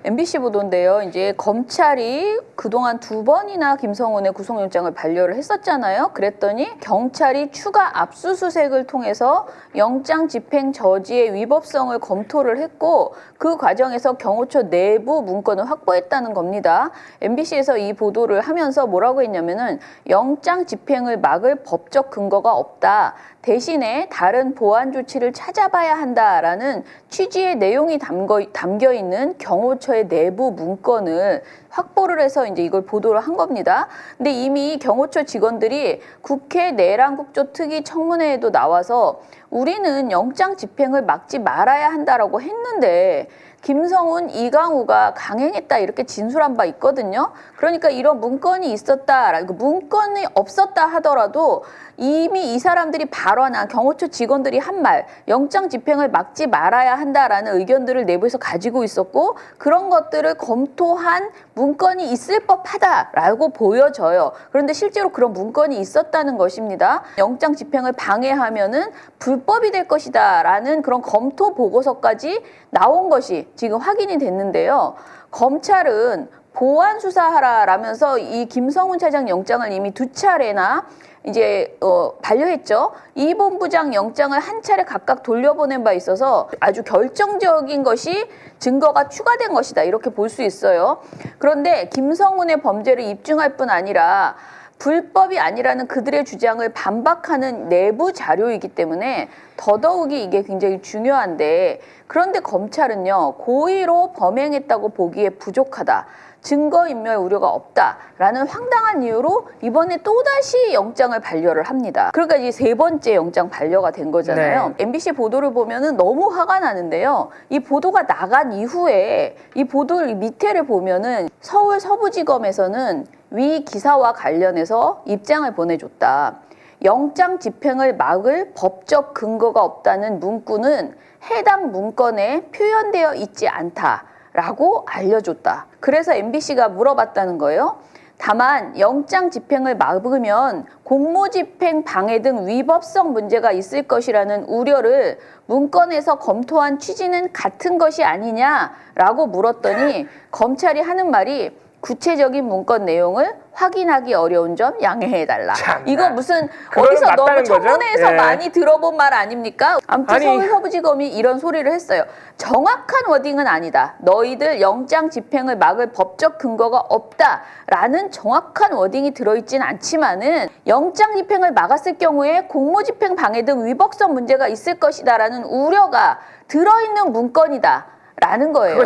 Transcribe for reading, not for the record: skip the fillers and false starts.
MBC 보도인데요. 이제 검찰이 그동안 2번이나 김성훈의 구속영장을 반려를 했었잖아요. 그랬더니 경찰이 추가 압수수색을 통해서 영장 집행 저지의 위법성을 검토를 했고 그 과정에서 경호처 내부 문건을 확보했다는 겁니다. MBC에서 이 보도를 하면서 뭐라고 했냐면은 영장 집행을 막을 법적 근거가 없다. 대신에 다른 보완 조치를 찾아봐야 한다라는 취지의 내용이 담겨 있는 경호처의 내부 문건을 확보를 해서 이제 이걸 보도를 한 겁니다. 근데 이미 경호처 직원들이 국회 내란국조 특위 청문회에도 나와서 우리는 영장 집행을 막지 말아야 한다라고 했는데 김성훈, 이강우가 강행했다 이렇게 진술한 바 있거든요. 그러니까 이런 문건이 있었다, 문건이 없었다 하더라도 이미 이 사람들이 발언한 경호처 직원들이 한 말, 영장 집행을 막지 말아야 한다라는 의견들을 내부에서 가지고 있었고 그런 것들을 검토한 문건이 있을 법하다라고 보여져요. 그런데 실제로 그런 문건이 있었다는 것입니다. 영장 집행을 방해하면은 불법이 될 것이다라는 그런 검토 보고서까지 나온 것이 지금 확인이 됐는데요. 검찰은 보완 수사하라라면서 이 김성훈 차장 영장을 이미 2차례나 이제 반려했죠. 이 본부장 영장을 한 차례 각각 돌려보낸 바 있어서 아주 결정적인 것이 증거가 추가된 것이다 이렇게 볼 수 있어요. 그런데 김성훈의 범죄를 입증할 뿐 아니라 불법이 아니라는 그들의 주장을 반박하는 내부 자료이기 때문에 더더욱이 이게 굉장히 중요한데 그런데 검찰은요 고의로 범행했다고 보기에 부족하다. 증거인멸 우려가 없다라는 황당한 이유로 이번에 또다시 영장을 반려를 합니다. 그러니까 이제 3번째 영장 반려가 된 거잖아요. 네. MBC 보도를 보면은 너무 화가 나는데요. 이 보도가 나간 이후에 이 보도 밑에를 보면은 서울 서부지검에서는 위 기사와 관련해서 입장을 보내줬다. 영장 집행을 막을 법적 근거가 없다는 문구는 해당 문건에 표현되어 있지 않다라고 알려줬다. 그래서 MBC가 물어봤다는 거예요. 다만 영장 집행을 막으면 공무집행 방해 등 위법성 문제가 있을 것이라는 우려를 문건에서 검토한 취지는 같은 것이 아니냐라고 물었더니 검찰이 하는 말이 구체적인 문건 내용을 확인하기 어려운 점 양해해달라. 이거 무슨 어디서 너무 청문회에서 예. 많이 들어본 말 아닙니까? 아무튼 서울 서부지검이 이런 소리를 했어요. 정확한 워딩은 아니다. 너희들 영장 집행을 막을 법적 근거가 없다라는 정확한 워딩이 들어있진 않지만은 영장 집행을 막았을 경우에 공무집행 방해 등 위법성 문제가 있을 것이다라는 우려가 들어있는 문건이다라는 거예요.